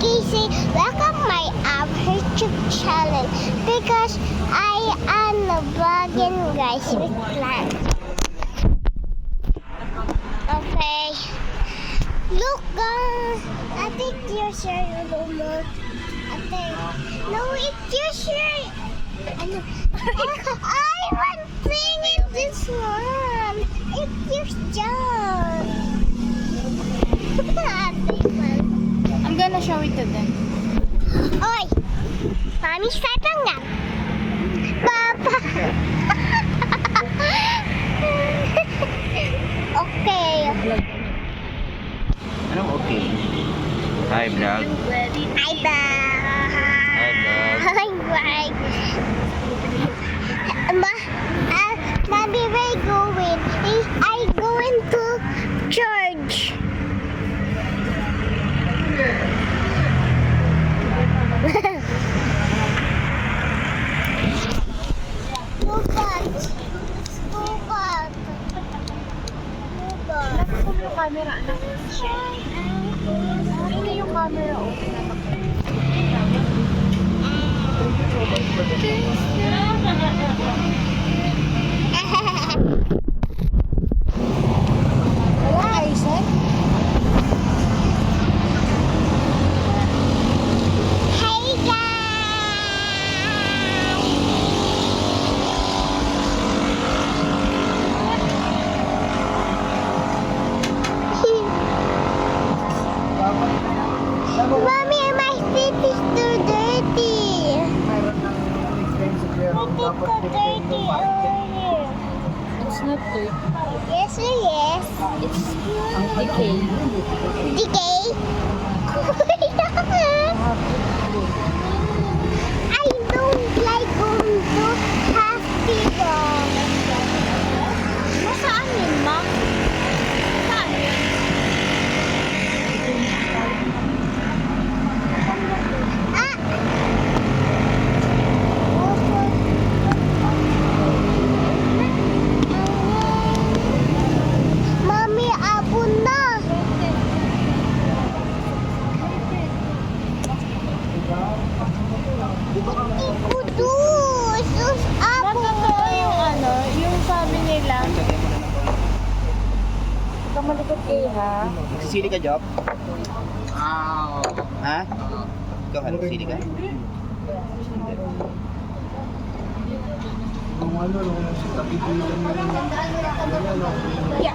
Casey, welcome my YouTube channel because I am vlogging guys with plants. Okay. Look I think you're sharing no more. I think. No, it's your shirt. I want playing in this one. It's your job. I'm gonna show it to them. Oi! Mami, startang nga. Papa! Okay. Anong okay? Hi, vlog. Hi, bye. Hi, vlog. Hi, bye. Mommy, where you going? I going to church. Nakapag yung camera, anak. Hindi yung camera, okay na. Wala, Isaac? Hey guys! Mommy, my feet is too dirty. My feet are dirty earlier. It's not dirt. Yes, yes. It's decay. Decay? I don't like going to hospital. Nasaan yun, ma? Saan yun? Ah! Mami, abon na. Kudus! Abon! Matotoo yung ano, yung sabi nila. Kamalikot kayo, ha? Nagsisili ka, Job? Ha? Ikaw, nagsisili ka? Yeah.